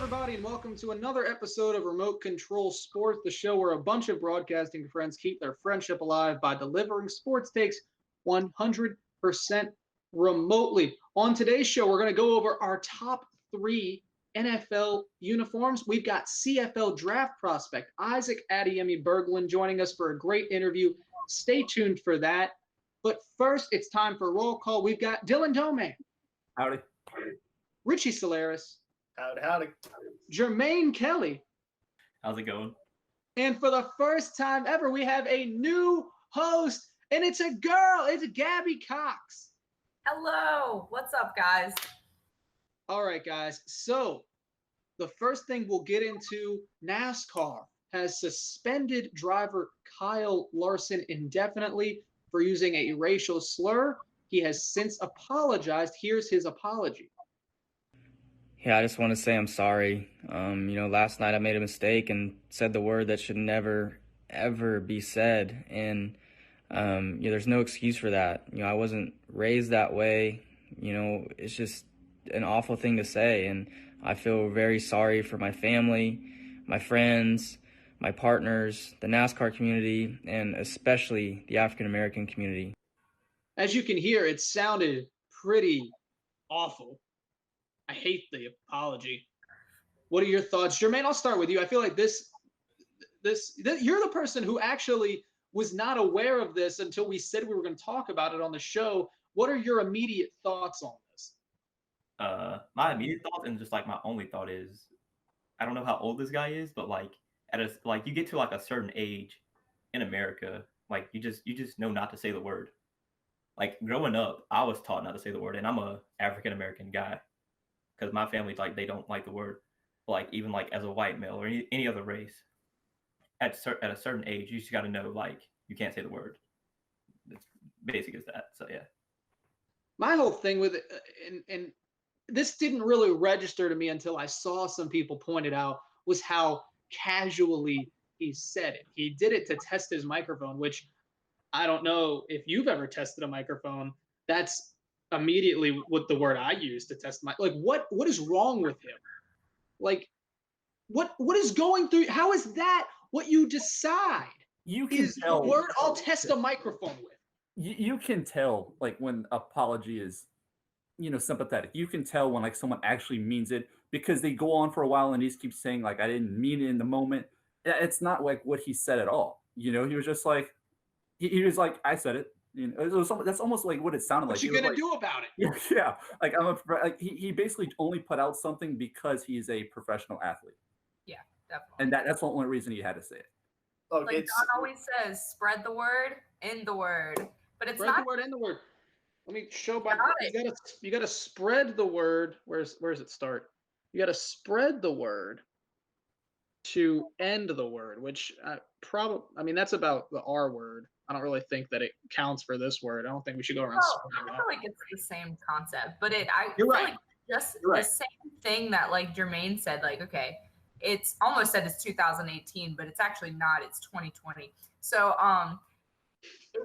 everybody, and welcome to another episode of Remote Control Sports, the show where a bunch of broadcasting friends keep their friendship alive by delivering sports takes 100% remotely. On today's show, we're going to go over our top 3 NFL uniforms. We've got CFL draft prospect Isaac Adeyemi-Berglund joining us for a great interview. Stay tuned for that. But first, it's time for roll call. We've got Dylan Dome. Howdy. Richie Solaris. Howdy. Jermaine Kelly. How's it going? And for the first time ever, we have a new host, and it's a girl. It's Gabby Cox. Hello. What's up, guys? All right, guys. So the first thing we'll get into, NASCAR has suspended driver Kyle Larson indefinitely for using a racial slur. He has since apologized. Here's his apology. Yeah, I just want to say I'm sorry. Last night I made a mistake and said the word that should never, ever be said. And, there's no excuse for that. I wasn't raised that way. It's just an awful thing to say. And I feel very sorry for my family, my friends, my partners, the NASCAR community, and especially the African-American community. As you can hear, it sounded pretty awful. I hate the apology. What are your thoughts? Jermaine, I'll start with you. I feel like this you're the person who actually was not aware of this until we said we were going to talk about it on the show. What are your immediate thoughts on this? My immediate thought and just like my only thought is, I don't know how old this guy is, but you get to like a certain age in America, like you just know not to say the word. Like growing up, I was taught not to say the word, and I'm a African American guy. Because my family, they don't like the word, even as a white male or any other race, at a certain age, you just got to know, you can't say the word. It's basic as that. So, yeah. My whole thing with it, and this didn't really register to me until I saw some people point it out, was how casually he said it. He did it to test his microphone, which I don't know if you've ever tested a microphone. That's immediately what the word I use to test my what is wrong with him? What is going through? How is that what you decide? You can is tell the word I'll test a microphone with. You can tell when apology is sympathetic. You can tell when someone actually means it, because they go on for a while and he just keeps saying I didn't mean it in the moment. It's not what he said at all. He was just he was I said it. That's almost like what it sounded like. What you gonna do about it? Yeah. He basically only put out something because he's a professional athlete. Yeah, definitely. And that's the only reason he had to say it. Look, John always says, spread the word, end the word. But it's spread not the word, end the word. Let me show by you gotta spread the word. Where's it start? You gotta spread the word to end the word, which that's about the R word. I don't really think that it counts for this word. I don't think we should go around. I feel like it's the same concept, but I You're feel right. like just the same thing that Jermaine said, okay, it's almost said it's 2018, but it's actually not, it's 2020. So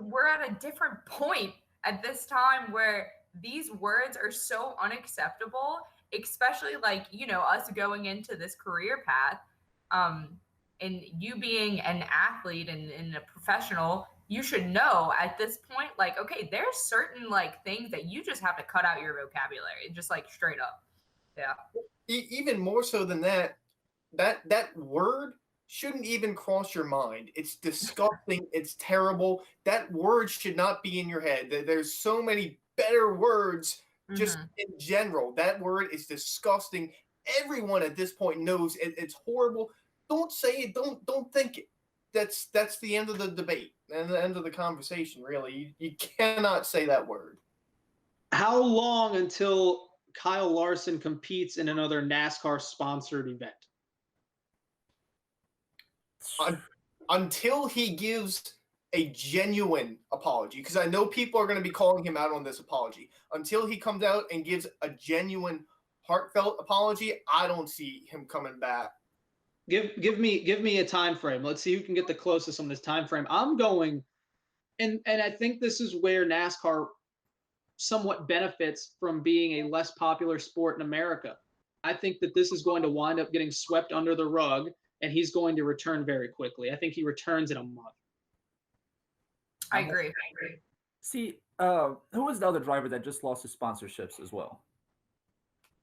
we're at a different point at this time where these words are so unacceptable, especially us going into this career path, and you being an athlete and a professional. You should know at this point, okay, there's certain things that you just have to cut out your vocabulary, just straight up. Yeah. Even more so than that word shouldn't even cross your mind. It's disgusting. It's terrible. That word should not be in your head. There's so many better words just in general. That word is disgusting. Everyone at this point knows it's horrible. Don't say it. Don't think it. That's the end of the debate and the end of the conversation, really. You cannot say that word. How long until Kyle Larson competes in another NASCAR-sponsored event? Until he gives a genuine apology, because I know people are going to be calling him out on this apology. Until he comes out and gives a genuine, heartfelt apology, I don't see him coming back. Give me a time frame. Let's see who can get the closest on this time frame. I'm going, and I think this is where NASCAR somewhat benefits from being a less popular sport in America. I think that this is going to wind up getting swept under the rug, and he's going to return very quickly. I think he returns in a month. I agree. See, who was the other driver that just lost his sponsorships as well?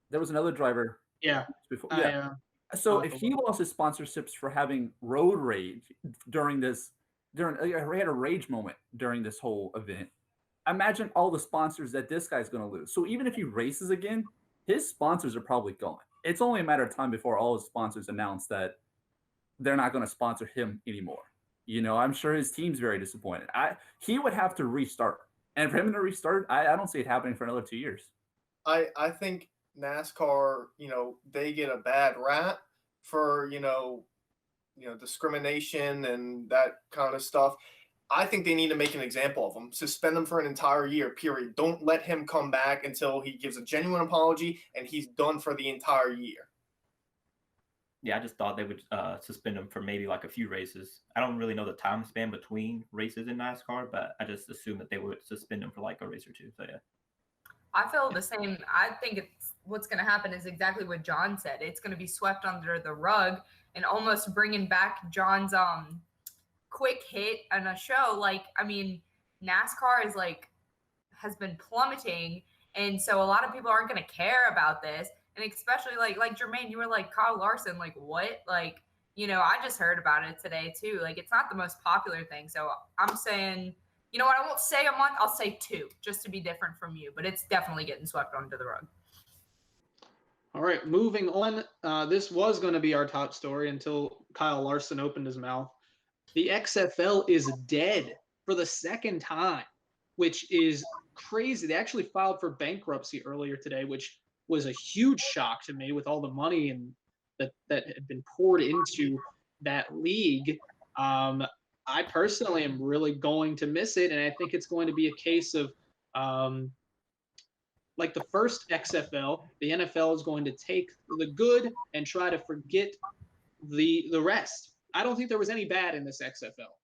There was another driver. Yeah. Before. Yeah. So if he lost his sponsorships for having road rage he had a rage moment during this whole event. Imagine all the sponsors that this guy's going to lose. So even if he races again, his sponsors are probably gone. It's only a matter of time before all his sponsors announce that they're not going to sponsor him anymore. I'm sure his team's very disappointed. He would have to restart. And for him to restart, I don't see it happening for another 2 years. I think NASCAR, they get a bad rap for, discrimination and that kind of stuff. I think they need to make an example of him, suspend him for an entire year, period. Don't let him come back until he gives a genuine apology and he's done for the entire year. Yeah, I just thought they would suspend him for maybe like a few races. I don't really know the time span between races in NASCAR, but I just assumed that they would suspend him for like a race or two. So yeah. I feel the same. I think what's going to happen is exactly what John said. It's going to be swept under the rug and almost bringing back John's quick hit on a show. NASCAR has been plummeting, and so a lot of people aren't going to care about this. And especially like Jermaine, you were like Kyle Larson, like what? I just heard about it today too. It's not the most popular thing. So I'm saying, you know what? I won't say a month. I'll say 2, just to be different from you. But it's definitely getting swept under the rug. All right, moving on. This was going to be our top story until Kyle Larson opened his mouth. The XFL is dead for the second time, which is crazy. They actually filed for bankruptcy earlier today, which was a huge shock to me with all the money and that had been poured into that league. I personally am really going to miss it, and I think it's going to be a case of like the first XFL, the NFL is going to take the good and try to forget the rest. I don't think there was any bad in this XFL.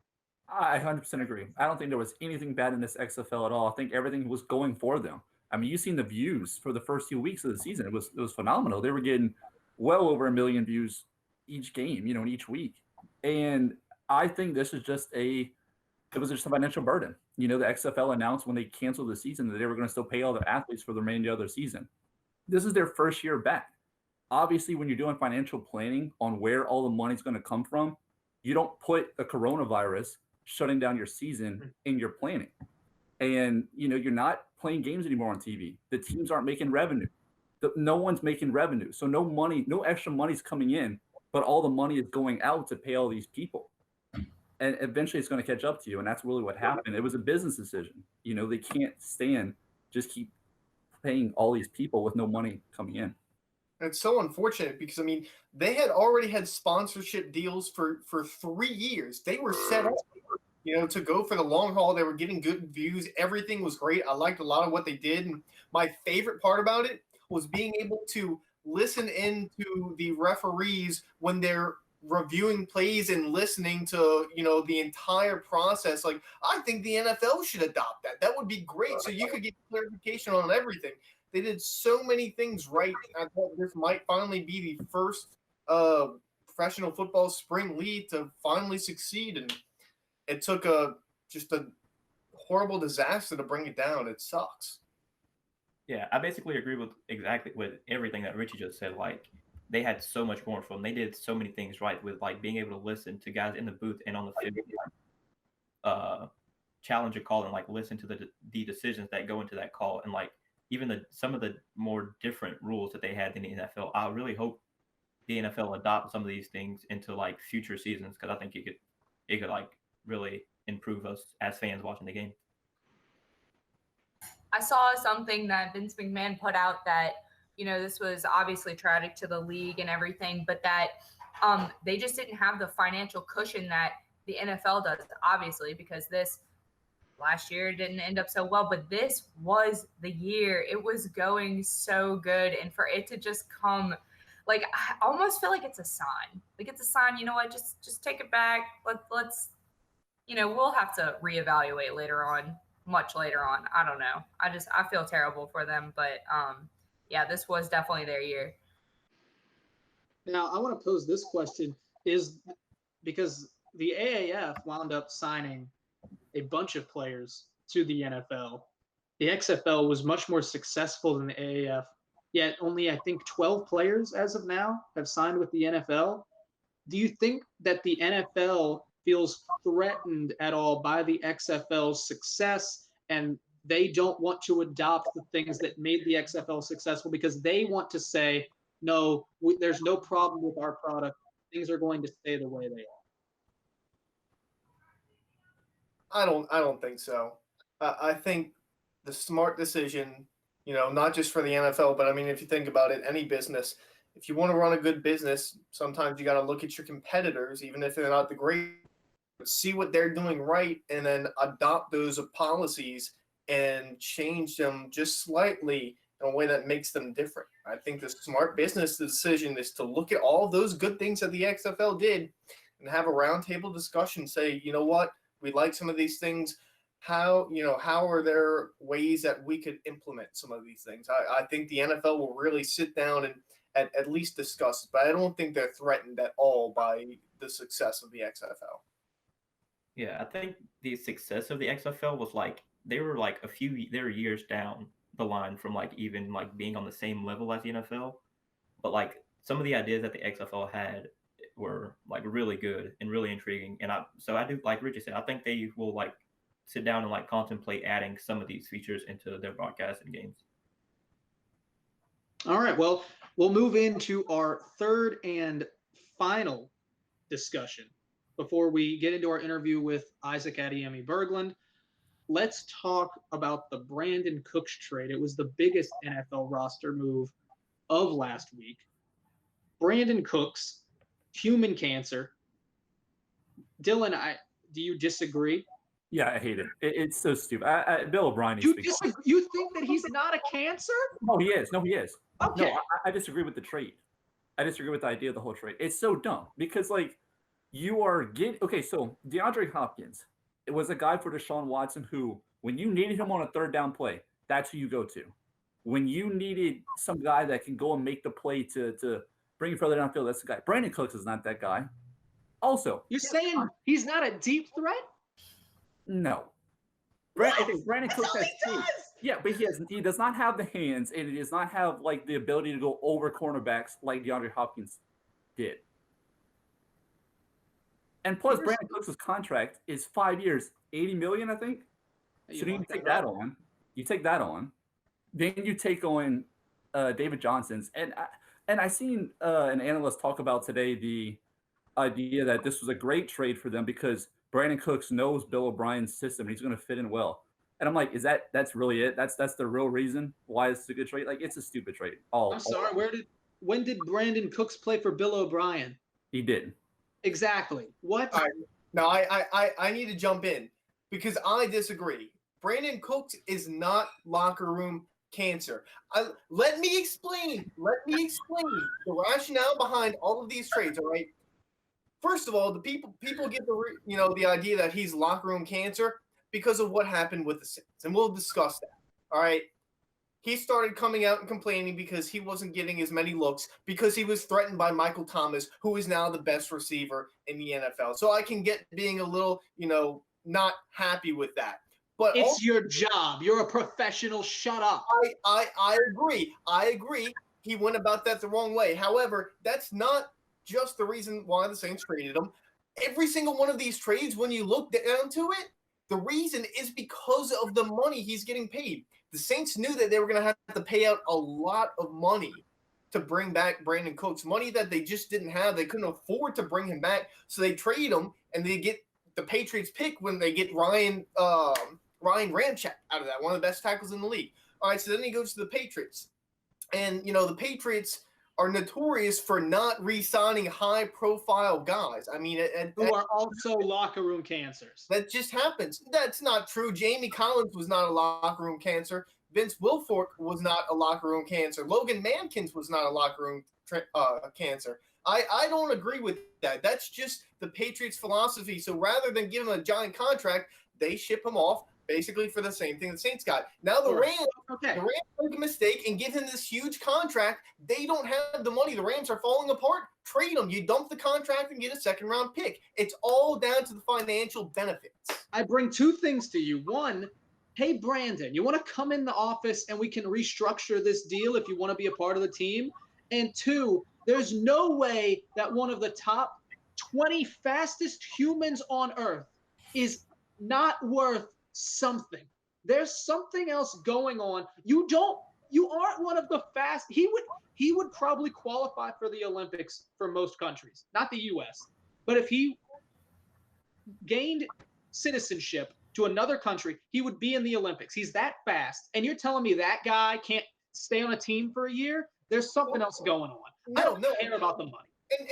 I 100% agree. I don't think there was anything bad in this XFL at all. I think everything was going for them. I mean, you've seen the views for the first 2 weeks of the season. It was phenomenal. They were getting well over 1 million views each game, in each week. And I think this is it was just a financial burden. The XFL announced when they canceled the season that they were going to still pay all their athletes for the remainder of the season. This is their first year back. Obviously, when you're doing financial planning on where all the money's going to come from, you don't put the coronavirus shutting down your season in your planning. And, you're not playing games anymore on TV. The teams aren't making revenue. No one's making revenue. So no extra money's coming in, but all the money is going out to pay all these people. And eventually it's going to catch up to you. And that's really what happened. It was a business decision. They can't just keep paying all these people with no money coming in. And it's so unfortunate because, they had already had sponsorship deals for 3 years. They were set up, to go for the long haul. They were getting good views. Everything was great. I liked a lot of what they did. And my favorite part about it was being able to listen into the referees when they're reviewing plays and listening to, the entire process. I think the NFL should adopt that. That would be great. So you could get clarification on everything. They did so many things right. I thought this might finally be the first professional football spring league to finally succeed. And it took just a horrible disaster to bring it down. It sucks. Yeah, I basically agree with everything that Richie just said. They had so much going for them. They did so many things right with being able to listen to guys in the booth and on the field, challenge a call and listen to the decisions that go into that call, and even some of the more different rules that they had in the NFL. I really hope the NFL adopts some of these things into future seasons, because I think it could really improve us as fans watching the game. I saw something that Vince McMahon put out that, this was obviously tragic to the league and everything, but that they just didn't have the financial cushion that the NFL does, obviously, because this last year didn't end up so well, but this was the year. It was going so good. And for it to just come, I almost feel like it's a sign. It's a sign, you know what, just take it back. Let's we'll have to reevaluate later on, much later on. I don't know. I feel terrible for them, but yeah, this was definitely their year. Now, I want to pose this question: is because the AAF wound up signing a bunch of players to the NFL. The XFL was much more successful than the AAF, yet only I think 12 players as of now have signed with the NFL. Do you think that the NFL feels threatened at all by the XFL's success and they don't want to adopt the things that made the XFL successful because they want to say, no, there's no problem with our product. Things are going to stay the way they are. I don't think so. I think the smart decision, not just for the NFL, but I mean, if you think about it, any business, if you want to run a good business, sometimes you got to look at your competitors, even if they're not the great, see what they're doing right, and then adopt those policies and change them just slightly in a way that makes them different. I think the smart business decision is to look at all those good things that the XFL did and have a roundtable discussion, say, you know what, we like some of these things. How are there ways that we could implement some of these things? I think the NFL will really sit down and at least discuss it, but I don't think they're threatened at all by the success of the XFL. Yeah, I think the success of the XFL was like they were years down the line from like even like being on the same level as the NFL, but like some of the ideas that the XFL had were like really good and really intriguing, and I do, like Richie said, I think they will like sit down and like contemplate adding some of these features into their broadcast and games. All right, well, we'll move into our third and final discussion before we get into our interview with Isaac Adeyemi-Berglund. Let's talk about the Brandin Cooks trade. It was the biggest NFL roster move of last week. Brandin Cooks, human cancer. Dylan, do you disagree? Yeah, I hate it. It's so stupid. Bill O'Brien. You think that he's not a cancer? No, he is. Okay. No, I disagree with the trade. I disagree with the idea of the whole trade. It's so dumb because like you are getting so DeAndre Hopkins, it was a guy for Deshaun Watson who, when you needed him on a third down play, that's who you go to. When you needed some guy that can go and make the play to bring you further downfield, that's the guy. Brandin Cooks is not that guy. Also, you're saying he's not a deep threat? No. Brandin Cooks has two. Yeah, but he does not have the hands, and he does not have like the ability to go over cornerbacks like DeAndre Hopkins did. And plus, Brandin Cooks' contract is 5 years, $80 million, I think. So you take that on. You take that on. Then you take on David Johnson's, and I seen an analyst talk about today the idea that this was a great trade for them because Brandin Cooks knows Bill O'Brien's system. He's going to fit in well. And I'm like, that's really it? That's the real reason why it's a good trade? Like, it's a stupid trade. I'm sorry. When did Brandin Cooks play for Bill O'Brien? He did. Exactly. What? All right. Now I need to jump in because I disagree. Brandin Cooks is not locker room cancer. Let me explain the rationale behind all of these trades. All right. First of all, the people get the idea that he's locker room cancer because of what happened with the Saints, and we'll discuss that. All right. He started coming out and complaining because he wasn't getting as many looks because he was threatened by Michael Thomas, who is now the best receiver in the NFL. So I can get being a little, not happy with that. But it's your job. You're a professional. Shut up. I agree. He went about that the wrong way. However, that's not just the reason why the Saints traded him. Every single one of these trades, when you look down to it, the reason is because of the money he's getting paid. The Saints knew that they were going to have to pay out a lot of money to bring back Brandin Cooks, money that they just didn't have. They couldn't afford to bring him back, so they trade him, and they get the Patriots pick when they get Ryan Ramczyk out of that, one of the best tackles in the league. All right, so then he goes to the Patriots. And, the Patriots are notorious for not re-signing high-profile guys. I mean, who are also locker room cancers. That just happens. That's not true. Jamie Collins was not a locker room cancer. Vince Wilfork was not a locker room cancer. Logan Mankins was not a locker room cancer. I don't agree with that. That's just the Patriots' philosophy. So rather than give him a giant contract, they ship him off basically for the same thing the Saints got. Now the Rams make a mistake and give him this huge contract. They don't have the money. The Rams are falling apart. Trade him. You dump the contract and get a second-round pick. It's all down to the financial benefits. I bring two things to you. One, hey, Brandon, you want to come in the office and we can restructure this deal if you want to be a part of the team? And two, there's no way that one of the top 20 fastest humans on earth is not worth something. There's something else going on. You aren't one of the fast. He would probably qualify for the Olympics for most countries, not the US. But if he gained citizenship to another country, he would be in the Olympics. He's that fast. And you're telling me that guy can't stay on a team for a year? There's something else going on. I don't care about the money.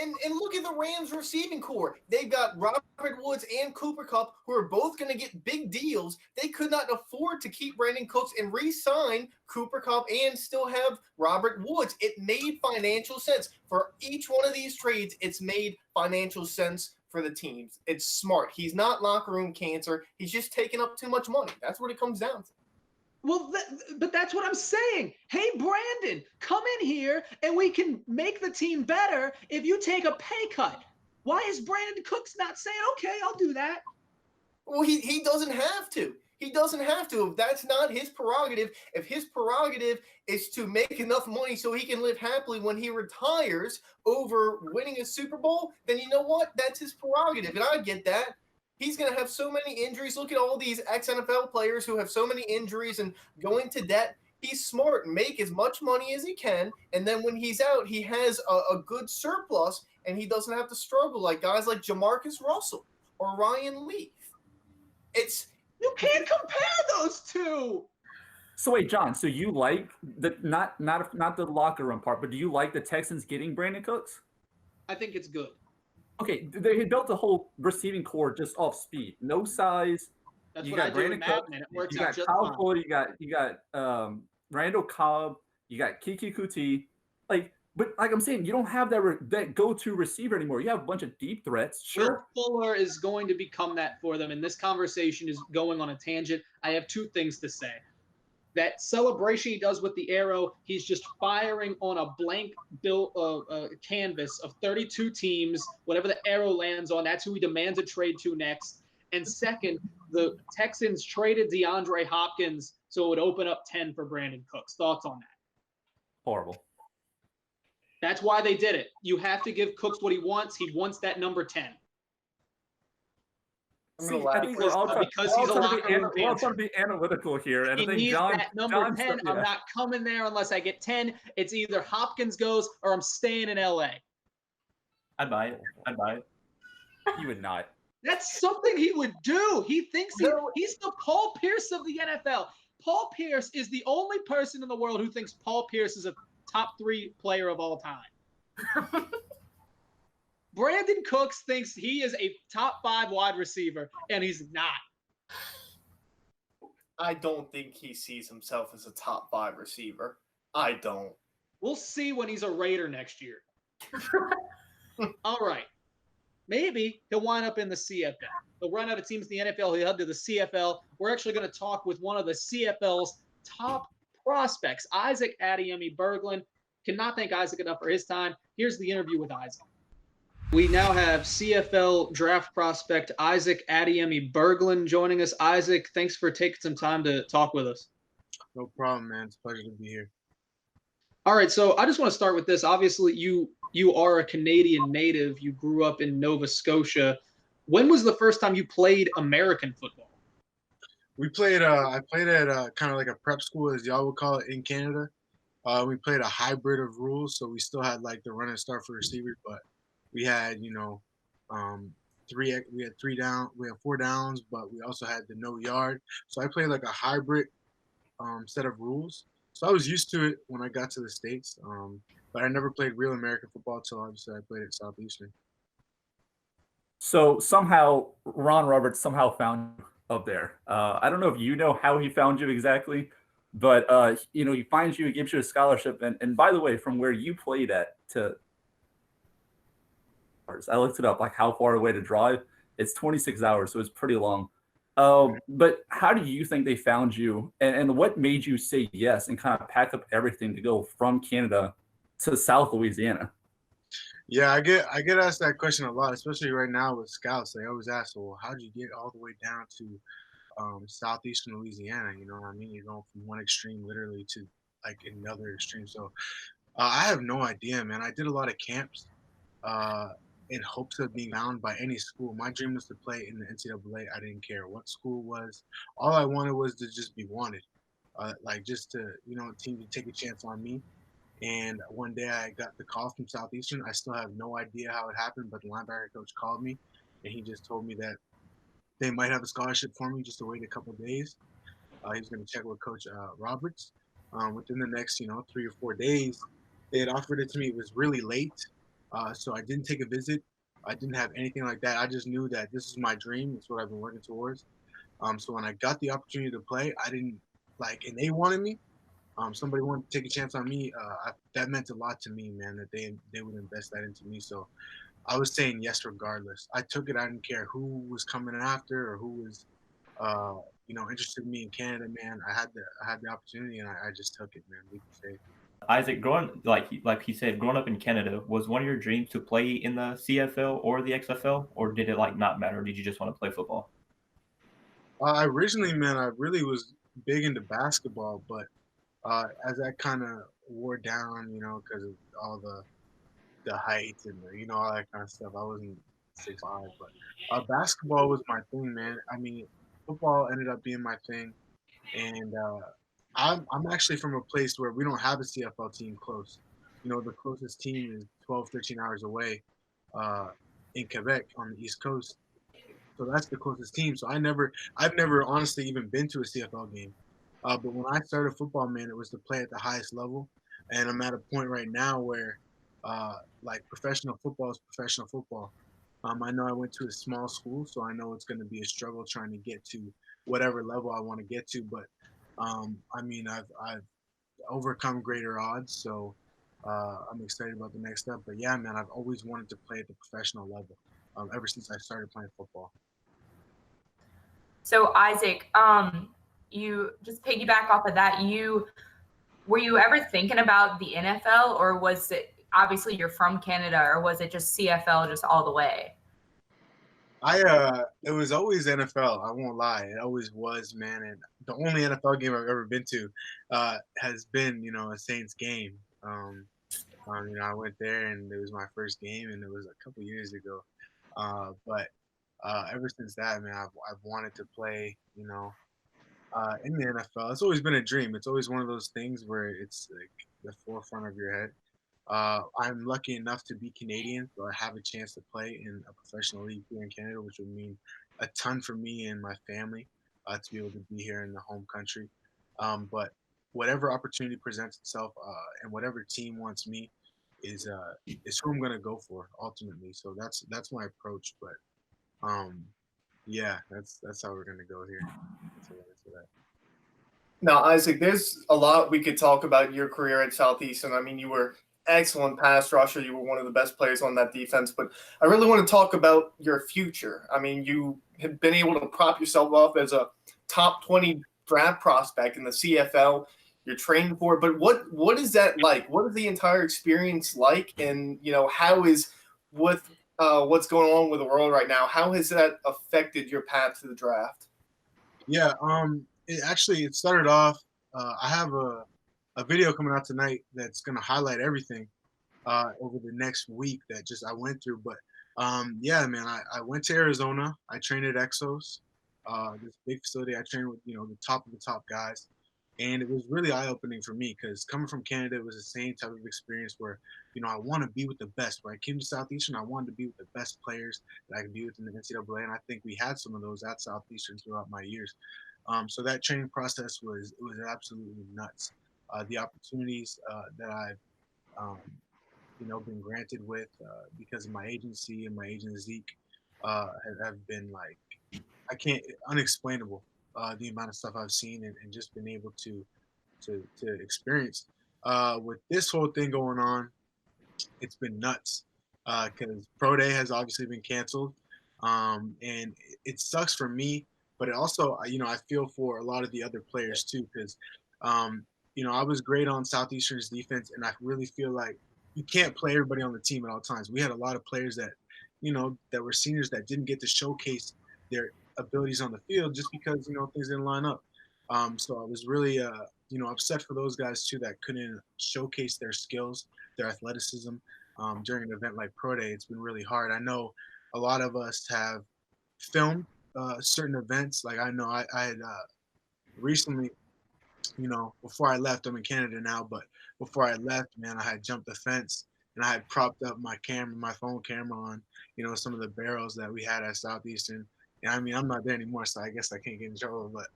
And look at the Rams receiving core. They've got Robert Woods and Cooper Kupp, who are both going to get big deals. They could not afford to keep Brandin Cooks and re-sign Cooper Kupp and still have Robert Woods. It made financial sense. For each one of these trades, it's made financial sense for the teams. It's smart. He's not locker room cancer. He's just taking up too much money. That's what it comes down to. Well, but that's what I'm saying. Hey, Brandon, come in here and we can make the team better if you take a pay cut. Why is Brandin Cooks not saying, okay, I'll do that? Well, he doesn't have to. He doesn't have to. If that's not his prerogative, if his prerogative is to make enough money so he can live happily when he retires over winning a Super Bowl, then you know what? That's his prerogative, and I get that. He's going to have so many injuries. Look at all these ex-NFL players who have so many injuries and go into debt. He's smart. Make as much money as he can, and then when he's out, he has a good surplus, and he doesn't have to struggle like guys like Jamarcus Russell or Ryan Leaf. You can't compare those two. So wait, John. So you like the not the locker room part, but do you like the Texans getting Brandin Cooks? I think it's good. Okay, they had built a whole receiving core just off speed, no size. That's you what got I do in Brandin Cooks, Madden. It works you out got just Kyle fine. Floyd, you got Randall Cobb, you got Kiki Kuti. But like I'm saying, you don't have that go-to receiver anymore. You have a bunch of deep threats. Sure. Will Fuller is going to become that for them, and this conversation is going on a tangent. I have two things to say. That celebration he does with the arrow, he's just firing on a blank canvas of 32 teams. Whatever the arrow lands on, that's who he demands a trade to next. And second, the Texans traded DeAndre Hopkins, so it would open up 10 for Brandin Cooks. Thoughts on that? Horrible. That's why they did it. You have to give Cooks what he wants. He wants that number 10. See, I think we're all trying to be analytical here. And he I think needs that number John's 10. I'm not coming there unless I get 10. It's either Hopkins goes or I'm staying in LA. I'd buy it. You would not. That's something he would do. He thinks he's the Paul Pierce of the NFL. Paul Pierce is the only person in the world who thinks Paul Pierce is a top 3 player of all time. Brandin Cooks thinks he is a top 5 wide receiver, and he's not. I don't think he sees himself as a top 5 receiver. I don't. We'll see when he's a Raider next year. All right. Maybe he'll wind up in the CFL. He'll run out of teams in the NFL. He'll head to the CFL. We're actually going to talk with one of the CFL's top prospects, Isaac Adeyemi-Berglund. Cannot thank Isaac enough for his time. Here's the interview with Isaac. We now have CFL draft prospect Isaac Adeyemi-Berglund joining us. Isaac, thanks for taking some time to talk with us. No problem, man. It's a pleasure to be here. All right, so I just want to start with this. Obviously, you are a Canadian native. You grew up in Nova Scotia. When was the first time you played American football? We played. I played at kind of like a prep school, as y'all would call it in Canada. We played a hybrid of rules, so we still had like the run and start for receivers, but we had we had 4 downs, but we also had the no yard. So I played like a hybrid set of rules. So I was used to it when I got to the States, but I never played real American football until obviously I played at Southeastern. So somehow Ron Roberts somehow found you up there. I don't know if you know how he found you exactly, but he finds you, he gives you a scholarship, and by the way, from where you played at to I looked it up, like how far away to drive. It's 26 hours, so it's pretty long. But how do you think they found you, and what made you say yes and kind of pack up everything to go from Canada to South Louisiana? Yeah, I get asked that question a lot, especially right now with scouts. They always ask, "Well, how did you get all the way down to southeastern Louisiana?" You know what I mean? You're going from one extreme literally to like another extreme. So I have no idea, man. I did a lot of camps uh, in hopes of being found by any school. My dream was to play in the NCAA. I didn't care what school it was. All I wanted was to just be wanted, like just to a team to take a chance on me. And one day I got the call from Southeastern. I still have no idea how it happened, but the linebacker coach called me, and he just told me that they might have a scholarship for me, just to wait a couple of days. He was going to check with Coach Roberts. Within the next, 3 or 4 days, they had offered it to me. It was really late, so I didn't take a visit. I didn't have anything like that. I just knew that this is my dream. It's what I've been working towards. So when I got the opportunity to play, I didn't and they wanted me. Somebody wanted to take a chance on me. That meant a lot to me, man. That they would invest that into me. So I was saying yes regardless. I took it. I didn't care who was coming after or who was, uh, interested in me in Canada, man. I had the opportunity and I just took it, man. We can say. Isaac, growing like he said, growing up in Canada, was one of your dreams to play in the CFL or the XFL, or did it like not matter? Did you just want to play football? Originally, man, I really was big into basketball, but as that kind of wore down, because of all the height and all that kind of stuff, I wasn't 6'5", but basketball was my thing, man. I mean, football ended up being my thing, and I'm actually from a place where we don't have a CFL team close. The closest team is 12, 13 hours away, uh, in Quebec on the East Coast. So that's the closest team. So I've never honestly even been to a CFL game. But when I started football, man, it was to play at the highest level, and I'm at a point right now where, professional football is professional football. I know I went to a small school, so I know it's going to be a struggle trying to get to whatever level I want to get to. But I mean, I've overcome greater odds, so I'm excited about the next step. But yeah, man, I've always wanted to play at the professional level, ever since I started playing football. So Isaac, you just piggyback off of that. Were you ever thinking about the NFL, or was it, obviously you're from Canada, or was it just CFL just all the way? It was always NFL. I won't lie, it always was, man. And the only NFL game I've ever been to has been, a Saints game. I went there and it was my first game, and it was a couple years ago. But ever since that, man, I've wanted to play, in the NFL. It's always been a dream. It's always one of those things where it's like the forefront of your head. I'm lucky enough to be Canadian, so I have a chance to play in a professional league here in Canada, which would mean a ton for me and my family, to be able to be here in the home country. But whatever opportunity presents itself, and whatever team wants me is who I'm gonna go for ultimately. So that's my approach. But yeah, that's how we're gonna go here. That's what I say that. Now, Isaac, there's a lot we could talk about your career at Southeastern. I mean, you were excellent pass rusher. You were one of the best players on that defense. But I really want to talk about your future. I mean, you have been able to prop yourself up as a top 20 draft prospect in the CFL. You're training for it. But what is that like? What is the entire experience like? And, how is with what's going on with the world right now, how has that affected your path to the draft? Yeah, it started off. I have a video coming out tonight that's gonna highlight everything over the next week that just I went through. But yeah, man, I went to Arizona. I trained at Exos, this big facility. I trained with the top of the top guys, and it was really eye opening for me because coming from Canada, it was the same type of experience where I want to be with the best. When I came to Southeastern, I wanted to be with the best players that I could be with in the NCAA, and I think we had some of those at Southeastern throughout my years. So that training process was absolutely nuts. The opportunities that I've been granted with because of my agency and my agent Zeke have been like I can't unexplainable. The amount of stuff I've seen and just been able to experience with this whole thing going on. It's been nuts because Pro Day has obviously been canceled, and it sucks for me but it also, I feel for a lot of the other players too, because, I was great on Southeastern's defense, and I really feel like you can't play everybody on the team at all times. We had a lot of players that, that were seniors that didn't get to showcase their abilities on the field just because, things didn't line up. So I was really, upset for those guys too that couldn't showcase their skills, their athleticism during an event like Pro Day. It's been really hard. I know a lot of us have filmed certain events. Like I know I had recently, before I left, I'm in Canada now, but before I left, man, I had jumped the fence and I had propped up my camera, my phone camera on, some of the barrels that we had at Southeastern. And I mean, I'm not there anymore, so I guess I can't get in trouble, but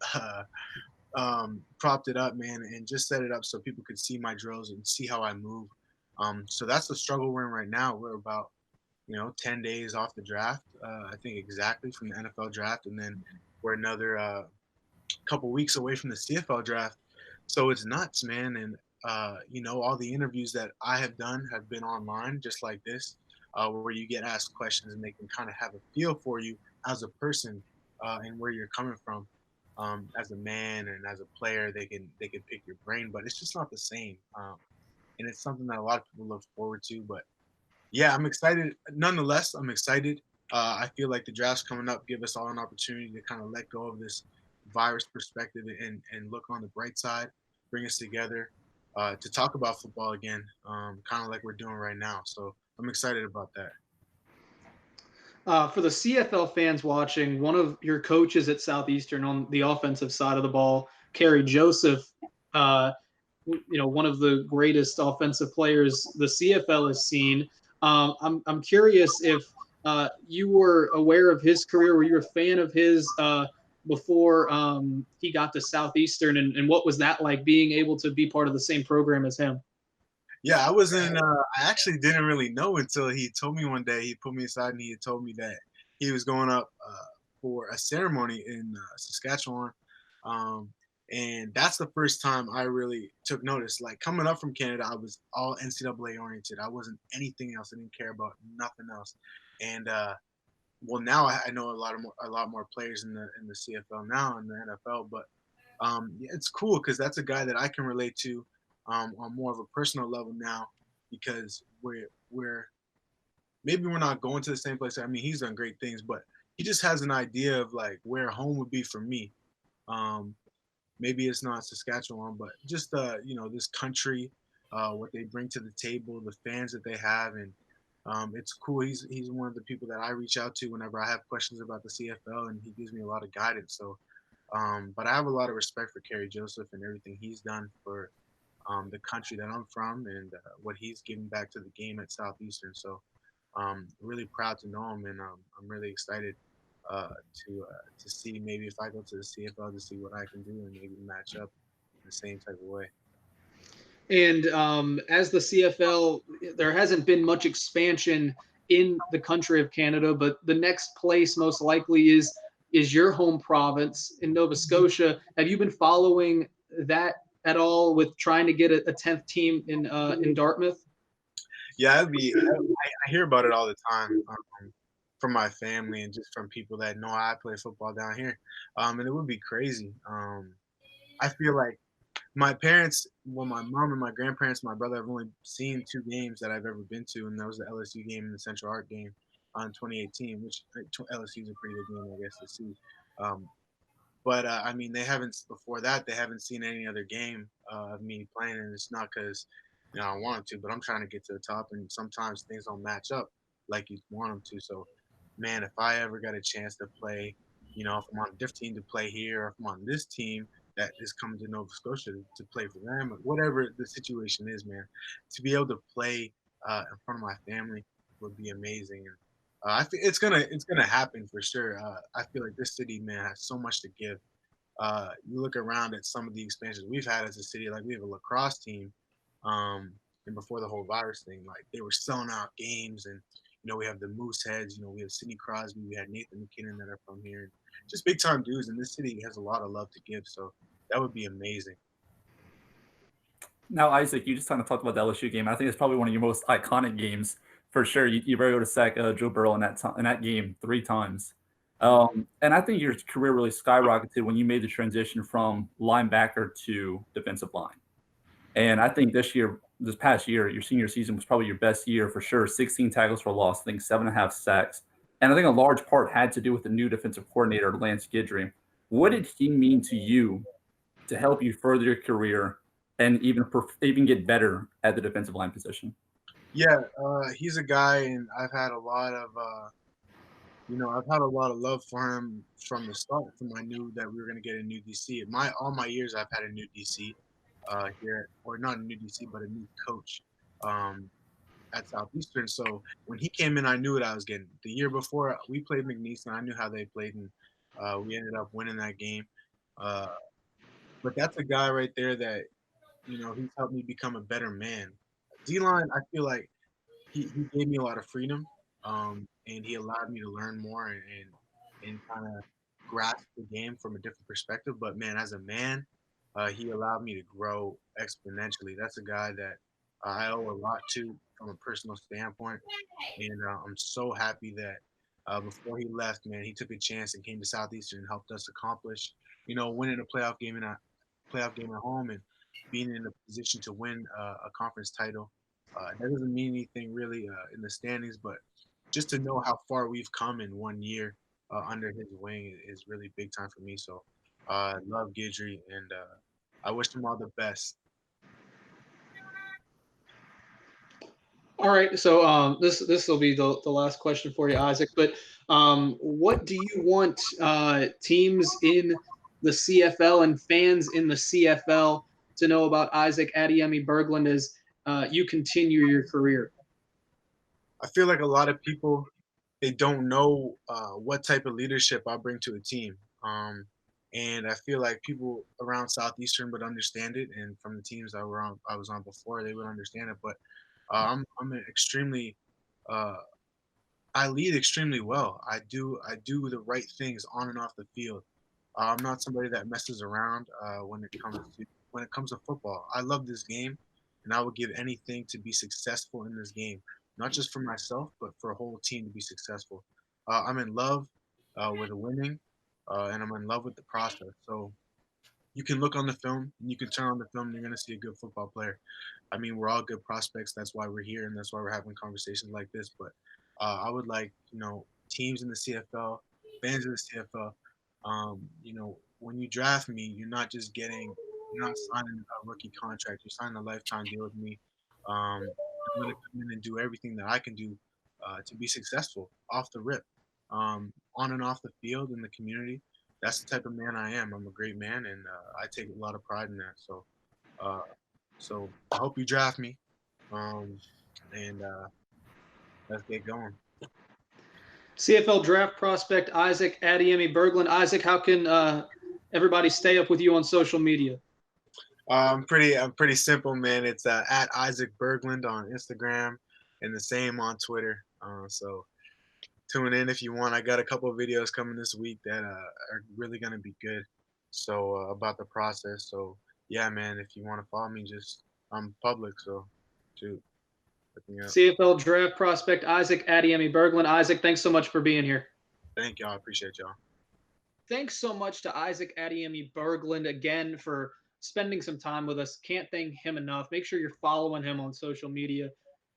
propped it up, man, and just set it up so people could see my drills and see how I move. So that's the struggle we're in right now. We're about 10 days off the draft, I think exactly from the NFL draft, and then we're another couple weeks away from the CFL draft. So it's nuts, man. And all the interviews that I have done have been online, just like this, where you get asked questions and they can kind of have a feel for you as a person and where you're coming from. As a man and as a player, they can pick your brain, but it's just not the same. And it's something that a lot of people look forward to. But yeah, I'm excited. Nonetheless, I'm excited. I feel like the draft's coming up, give us all an opportunity to kind of let go of this virus perspective and look on the bright side, bring us together to talk about football again, kind of like we're doing right now. So I'm excited about that. For the CFL fans watching, one of your coaches at Southeastern on the offensive side of the ball, Kerry Joseph, one of the greatest offensive players the CFL has seen. I'm curious if you were aware of his career. Were you a fan of his before he got to Southeastern, and what was that like being able to be part of the same program as him? Yeah, I actually didn't really know until he told me one day. He put me aside and he had told me that he was going up for a ceremony in Saskatchewan. And that's the first time I really took notice. Like coming up from Canada, I was all NCAA oriented. I wasn't anything else. I didn't care about nothing else. And well, now I know a lot more players in the CFL now in the NFL. But it's cool because that's a guy that I can relate to on more of a personal level now, because we're maybe we're not going to the same place. I mean, he's done great things, but he just has an idea of like where home would be for me. Maybe it's not Saskatchewan, but just this country, what they bring to the table, the fans that they have, and it's cool. He's one of the people that I reach out to whenever I have questions about the CFL, and he gives me a lot of guidance. So, but I have a lot of respect for Kerry Joseph and everything he's done for the country that I'm from and what he's giving back to the game at Southeastern. So, really proud to know him, and I'm really excited to see maybe if I go to the CFL to see what I can do and maybe match up in the same type of way. And as the CFL, there hasn't been much expansion in the country of Canada, but the next place most likely is your home province in Nova Scotia. Have you been following that at all with trying to get a 10th team in Dartmouth? Yeah, I hear about it all the time from my family and just from people that know I play football down here, and it would be crazy. I feel like my parents, well, my mom and my grandparents, my brother have only seen 2 games that I've ever been to, and that was the LSU game and the Central Art game in 2018, which LSU is a pretty good game, I guess, to see. But I mean, before that, they haven't seen any other game of me playing, and it's not because I want to, but I'm trying to get to the top, and sometimes things don't match up like you want them to. So, man, if I ever got a chance to play, if I'm on a different team to play here, or if I'm on this team that is coming to Nova Scotia to play for them, or whatever the situation is, man, to be able to play in front of my family would be amazing. And I think it's gonna happen for sure. I feel like this city, man, has so much to give. You look around at some of the expansions we've had as a city, like we have a lacrosse team, and before the whole virus thing, like they were selling out games, and we have the Mooseheads, we have Sidney Crosby, we had Nathan McKinnon that are from here, just big time dudes, and this city has a lot of love to give, so that would be amazing. Now, Isaac, you just kind of talked about the LSU game. I think it's probably one of your most iconic games for sure. You were able to sack Joe Burrow in that game 3 times. And I think your career really skyrocketed when you made the transition from linebacker to defensive line. And I think this past year, your senior season was probably your best year for sure. 16 tackles for loss, I think 7.5 sacks. And I think a large part had to do with the new defensive coordinator, Lance Guidry. What did he mean to you to help you further your career and even get better at the defensive line position? Yeah, he's a guy, and I've had a lot of love for him from the start. From I knew that we were going to get a new DC. All my years, I've had a new DC here, or not a new DC, but a new coach at Southeastern. So when he came in, I knew what I was getting. The year before, we played McNeese, and I knew how they played, and we ended up winning that game. But that's a guy right there that, he's helped me become a better man. D-line, I feel like he gave me a lot of freedom, and he allowed me to learn more and kind of grasp the game from a different perspective. But man, as a man, he allowed me to grow exponentially. That's a guy that I owe a lot to from a personal standpoint, and I'm so happy that before he left, man, he took a chance and came to Southeastern and helped us accomplish, winning a playoff game at home and being in a position to win a conference title. That doesn't mean anything really in the standings, but just to know how far we've come in 1 year under his wing is really big time for me. So I love Guidry, and I wish him all the best. All right, so this will be the last question for you, Isaac. But what do you want teams in the CFL and fans in the CFL to know about Isaac Adeyemi-Berglund as you continue your career? I feel like a lot of people, they don't know what type of leadership I bring to a team. And I feel like people around Southeastern would understand it, and from the teams I was on before, they would understand it. But I'm an extremely I lead extremely well. I do the right things on and off the field. I'm not somebody that messes around when it comes to football. I love this game, and I would give anything to be successful in this game, not just for myself, but for a whole team to be successful. I'm in love with winning, and I'm in love with the process. So you can look on the film, and you can turn on the film, and you're going to see a good football player. I mean, we're all good prospects. That's why we're here, and that's why we're having conversations like this. But I would like, teams in the CFL, fans in the CFL, when you draft me, you're not signing a rookie contract. You're signing a lifetime deal with me. I'm going to come in and do everything that I can do to be successful off the rip, on and off the field in the community. That's the type of man I am. I'm a great man, and I take a lot of pride in that. So I hope you draft me, and let's get going. CFL draft prospect Isaac Adeyemi-Berglund. Isaac, how can everybody stay up with you on social media? I'm pretty simple, man. It's at Isaac Berglund on Instagram, and the same on Twitter. So tune in if you want. I got a couple of videos coming this week that are really gonna be good. So about the process. So yeah, man. If you want to follow me, I'm public. So shoot. CFL draft prospect Isaac Adeyemi-Berglund. Isaac, thanks so much for being here. Thank y'all. I appreciate y'all. Thanks so much to Isaac Adeyemi-Berglund again for spending some time with us. Can't thank him enough. Make sure you're following him on social media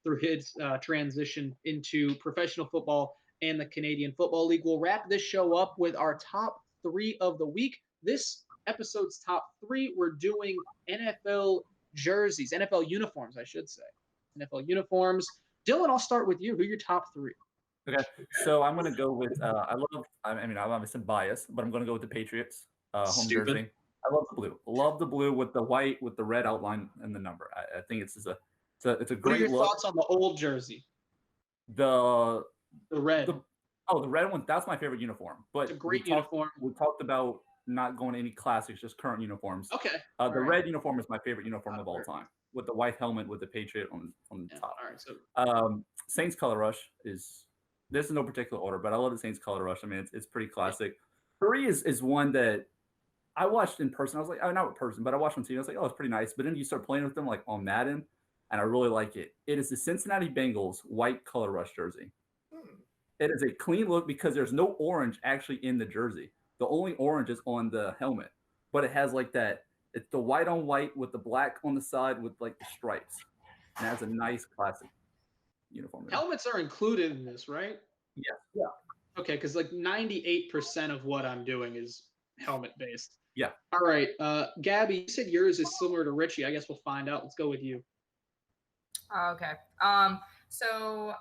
through his transition into professional football and the Canadian Football League. We'll wrap this show up with our top 3 of the week. This episode's top 3, we're doing NFL jerseys, NFL uniforms, I should say. NFL uniforms. Dylan, I'll start with you. Who are your top 3? Okay, so I'm going to go with, I'm obviously biased, but I'm going to go with the Patriots home jersey. I love the blue. Love the blue with the white, with the red outline and the number. I think it's a great look. What are your thoughts on the old jersey? The red. The red one, that's my favorite uniform. But it's a great uniform. We talked about not going to any classics, just current uniforms. Okay. The red uniform is my favorite uniform of all time, with the white helmet with the Patriot on the top. All right. So Saints Color Rush is, this is no particular order, but I love the Saints Color Rush. I mean, it's pretty classic. Curry is one that I watched in person. I was like, not in person, but I watched on TV. I was like, oh, it's pretty nice. But then you start playing with them like on Madden, and I really like it. It is the Cincinnati Bengals white Color Rush jersey. It is a clean look because there's no orange actually in the jersey. The only orange is on the helmet, but it has like that. It's the white on white with the black on the side with like the stripes. And it has a nice classic uniform. Helmets are included in this, right? Yeah. Okay, because like 98% of what I'm doing is helmet based. Yeah. All right, Gabby, you said yours is similar to Richie. I guess we'll find out. Let's go with you. Okay. So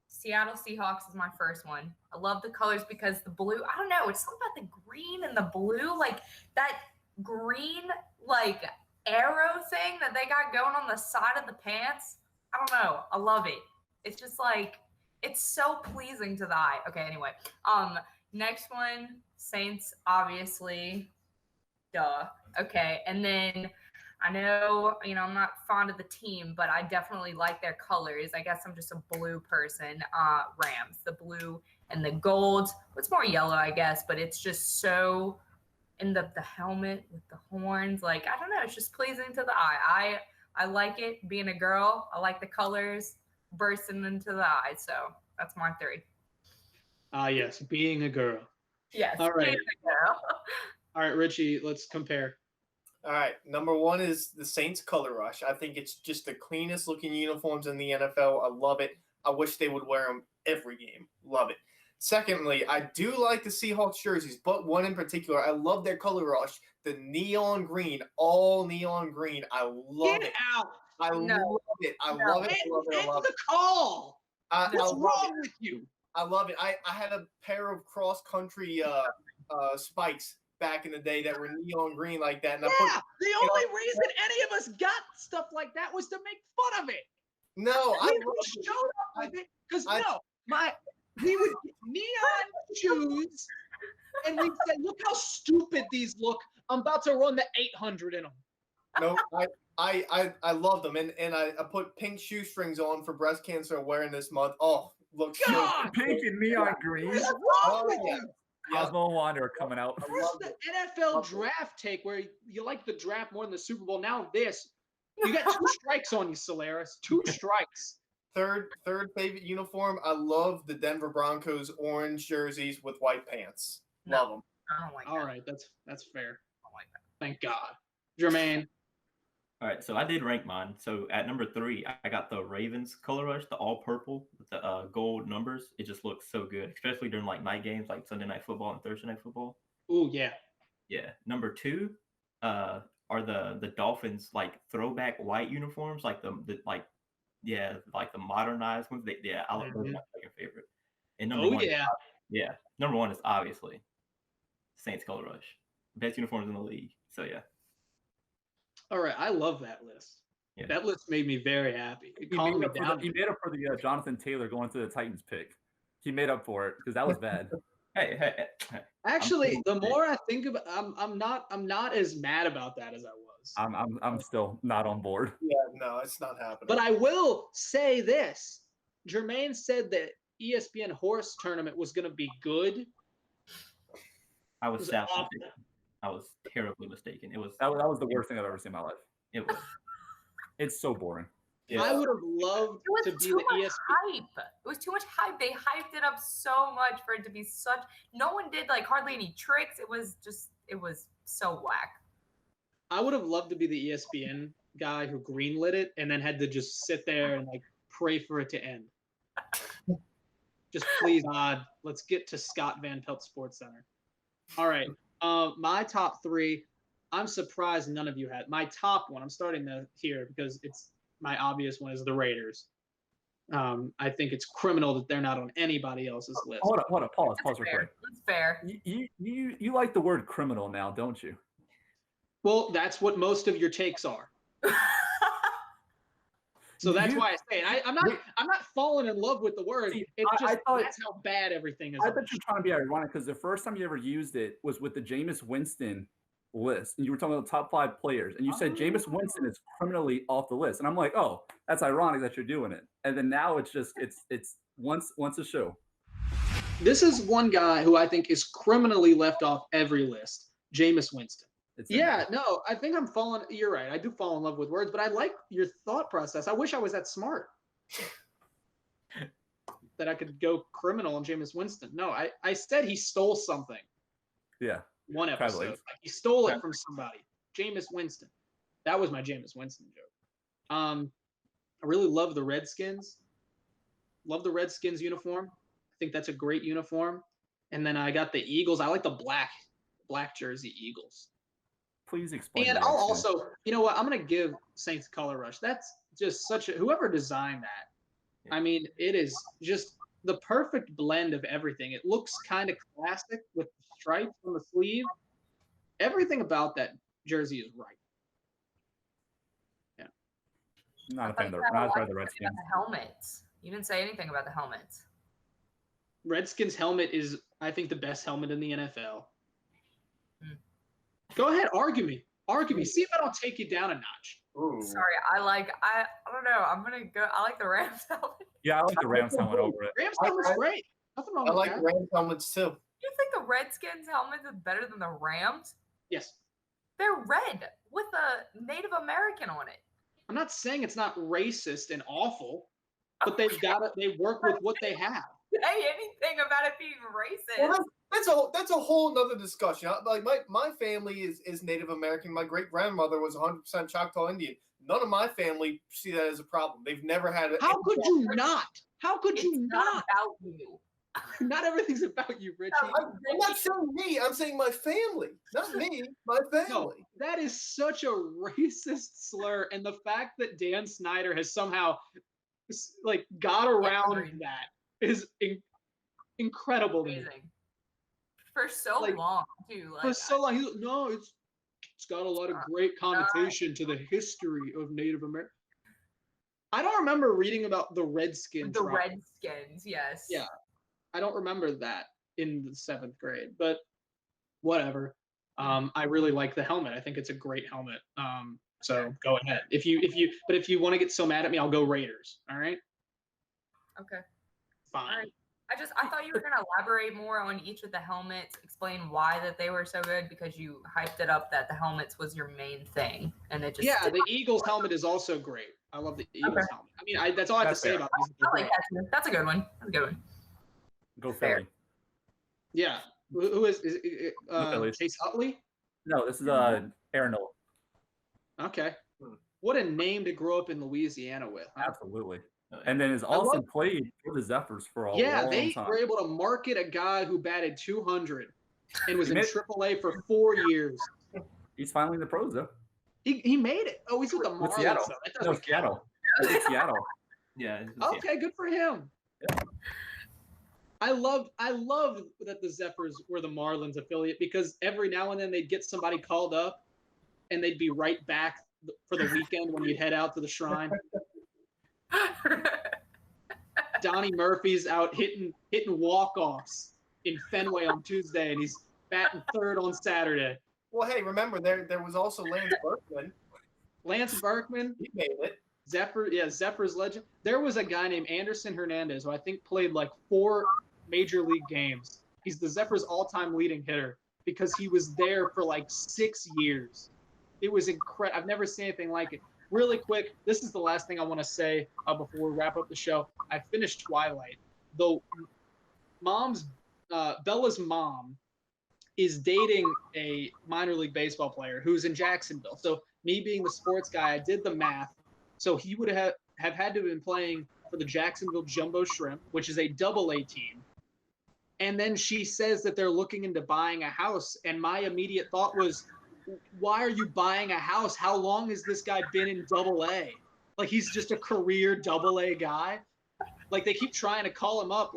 Seattle Seahawks is my first one. I love the colors because the blue, I don't know, it's something about the green and the blue, like that green, like arrow thing that they got going on the side of the pants. I don't know. I love it. It's just like, it's so pleasing to the eye. Okay, anyway. Next one, Saints, obviously. Duh. Okay, and then I know, I'm not fond of the team, but I definitely like their colors. I guess I'm just a blue person. Rams, the blue and the gold. It's more yellow, I guess, but it's just so in the helmet with the horns. Like, I don't know. It's just pleasing to the eye. I like it. Being a girl, I like the colors bursting into the eye. So that's my 3. Yes, being a girl. Yes. All right. Being a girl. All right, Richie, let's compare. All right, number 1 is the Saints color rush. I think it's just the cleanest looking uniforms in the NFL. I love it. I wish they would wear them every game. Love it. Secondly, I do like the Seahawks jerseys, but one in particular, I love their color rush. The neon green, all neon green. I love it. Out. I love it. I love it. I love it. I love it. The call. What's wrong with you? I love it. I had a pair of cross country spikes back in the day that were neon green like that. And the only reason any of us got stuff like that was to make fun of it. No, we showed up with it because we would get neon shoes, and we said, "Look how stupid these look. I'm about to run the 800 in them." No, I love them, and I put pink shoestrings on for breast cancer awareness month. Oh, look, God, pink and neon green. What's wrong with you? Cosmo and Wanda are coming out. First, the NFL draft take where you like the draft more than the Super Bowl. Now this, you got 2 strikes on you, Solaris. 2 strikes. Third favorite uniform. I love the Denver Broncos orange jerseys with white pants. Love them. I don't like that. All right, that's fair. I don't like that. Thank God, Jermaine. All right, so I did rank mine. So at number 3, I got the Ravens color rush, the all purple with the gold numbers. It just looks so good, especially during like night games, like Sunday Night Football and Thursday Night Football. Oh yeah. Yeah. Number 2, are the Dolphins like throwback white uniforms, like the modernized ones. I love those. My second favorite. And number 1, number 1 is obviously Saints color rush, best uniforms in the league. So yeah. All right, I love that list. Yeah. That list made me very happy. It calmed me down. He made up for the Jonathan Taylor going to the Titans pick. He made up for it because that was bad. Hey. Actually, the more I think about, I'm not as mad about that as I was. I'm still not on board. Yeah, no, it's not happening. But I will say this: Jermaine said that ESPN horse tournament was going to be good. I was sad. I was terribly mistaken. That was the worst thing I've ever seen in my life. It was. It's so boring. Yeah. I would have loved to be the ESPN. Hype. It was too much hype. They hyped it up so much for it to be such. No one did like hardly any tricks. It was so whack. I would have loved to be the ESPN guy who greenlit it and then had to just sit there and like pray for it to end. Just please, God, let's get to Scott Van Pelt Sports Center. All right. My top 3, I'm surprised none of you had. My top one, I'm starting to here because it's my obvious one is the Raiders. I think it's criminal that they're not on anybody else's list. Hold on, pause real quick. That's fair. You like the word criminal now, don't you? Well, that's what most of your takes are. So that's why I say it. I'm not falling in love with the word. It's just that's how bad everything is. I thought you were trying to be ironic because the first time you ever used it was with the Jameis Winston list, and you were talking about the top 5 players, and you said Jameis Winston is criminally off the list, and I'm like, oh, that's ironic that you're doing it. And then now it's just it's once a show. This is one guy who I think is criminally left off every list. Jameis Winston. No, I think you're right. I do fall in love with words, but I like your thought process. I wish I was that smart. that I could go criminal on Jameis Winston. No, I said he stole something. Yeah. One episode. Probably. Like, he stole it from somebody. Jameis Winston. That was my Jameis Winston joke. I really love the Redskins. Love the Redskins uniform. I think that's a great uniform. And then I got the Eagles. I like the black jersey Eagles. Please explain. And I'll also, you know what? I'm going to give Saints Color Rush. That's just whoever designed that. I mean, it is just the perfect blend of everything. It looks kind of classic with the stripes on the sleeve. Everything about that jersey is right. Yeah. Not a fan of the Redskins. The helmets. You didn't say anything about the helmets. Redskins helmet is, I think, the best helmet in the NFL. Go ahead, argue me. See if I don't take you down a notch. Ooh. Sorry, I don't know. I'm gonna go. I like the Rams helmet. Yeah, I like the Rams helmet over it. Rams helmet's great. Nothing wrong I with like that. Rams helmets too. You think the Redskins helmet is better than the Rams? Yes. They're red with a Native American on it. I'm not saying it's not racist and awful, but they work with what they have. Say anything about it being racist. Well, that's a whole nother discussion. Like my family is Native American. My great grandmother was 100% Choctaw Indian. None of my family see that as a problem. They've never had it. How could you not? How could It's you not not? about you. Not everything's about you, Richie. I'm not saying me. I'm saying my family. Not me. My family. No, that is such a racist slur, and the fact that Dan Snyder has somehow got around that is incredible to me. Amazing. For so long, too. For so long, it's got a lot of great connotation to the history of Native America. I don't remember reading about the Redskins. The Redskins, yes. Yeah. I don't remember that in the 7th grade, but whatever. I really like the helmet. I think it's a great helmet. So go ahead. If you want to get so mad at me, I'll go Raiders. All right. Okay. Fine. All right. I thought you were going to elaborate more on each of the helmets, explain why that they were so good, because you hyped it up that the helmets was your main thing, and it just the Eagles helmet is also great. I love the Eagles helmet. I mean, that's all I have to say about these. I like that too. That's a good one. Go Philly. Yeah. Who is Chase Utley? No, this is Aaron Nola. Okay. What a name to grow up in Louisiana with. Huh? Absolutely. And then has also played for the Zephyrs for a long time. They were able to market a guy who batted 200 and was in AAA for 4 years. He's finally in the pros, though. He made it. Oh, he's with the Marlins. Seattle. No, Seattle. Seattle. Yeah. Okay, good for him. Yeah. I love that the Zephyrs were the Marlins affiliate, because every now and then they'd get somebody called up and they'd be right back for the weekend when you'd head out to the Shrine. Donnie Murphy's out hitting walk-offs in Fenway on Tuesday, and he's batting 3rd on Saturday. Well, hey, remember there was also Lance Berkman. Lance Berkman, he made it. Zephyr's legend. There was a guy named Anderson Hernandez who I think played 4 major league games. He's the Zephyrs' all-time leading hitter because he was there for 6 years. It was incredible. I've never seen anything like it. Really quick, this is the last thing I want to say before we wrap up the show. I finished Twilight. Though Bella's mom is dating a minor league baseball player who's in Jacksonville. So me being the sports guy, I did the math. So he would have had to have been playing for the Jacksonville Jumbo Shrimp, which is a AA team. And then she says that they're looking into buying a house. And my immediate thought was, why are you buying a house? How long has this guy been in AA? He's just a career AA guy. They keep trying to call him up.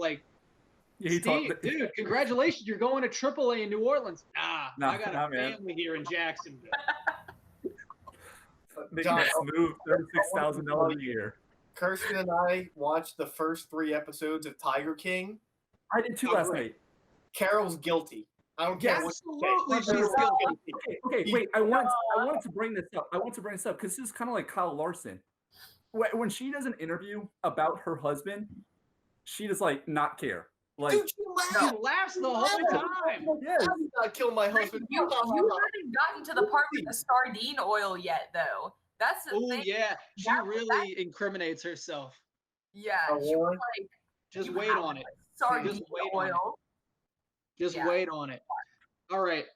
Steve, dude, congratulations, you're going to AAA in New Orleans. Nah, I got a family here in Jacksonville. Making that smooth $36,000 a year. Kirsten and I watched the first 3 episodes of Tiger King. I did too last night. Carol's guilty. I don't care. Absolutely, she's guilty. Okay, wait. I wanted to bring this up. Because this is kind of like Kyle Larson. When she does an interview about her husband, she does not care. Dude, she laughs the whole time. Yes. I did not kill my husband. You haven't gotten to the part with the sardine oil yet, though. That's the thing. Oh yeah, she really incriminates herself. Yeah, she was Just You wait have on it. Sardine Just wait on it. oil. Just Yeah. wait on it. All right.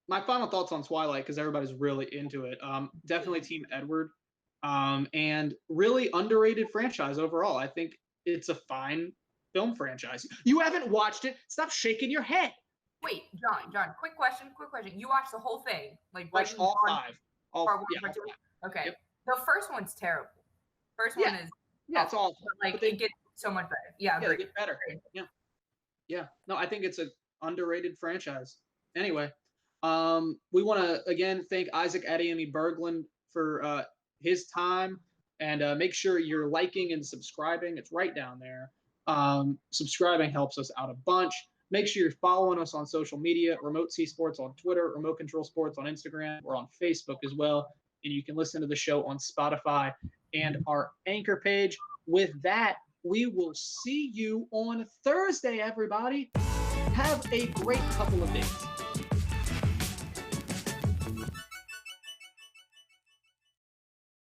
My final thoughts on Twilight, because everybody's really into it. Definitely Team Edward. And really underrated franchise overall. I think it's a fine film franchise. You haven't watched it. Stop shaking your head. Wait, John, quick question. You watched the whole thing? Like Watched Breaking all Dawn, 5. All, part one, yeah, part all two? 5. Okay. Yep. The first one's terrible. First one is Yeah, it's awful. but like But they- it gets so much better. Yeah, they great. get better. Yeah. No, I think it's an underrated franchise. Anyway, we want to again thank Isaac Adeyemi-Berglund for his time, and make sure you're liking and subscribing. It's right down there. Subscribing helps us out a bunch. Make sure you're following us on social media, Remote C Sports on Twitter, Remote Control Sports on Instagram. We're on Facebook as well. And you can listen to the show on Spotify and our Anchor page. With that, we will see you on Thursday, everybody. Have a great couple of days.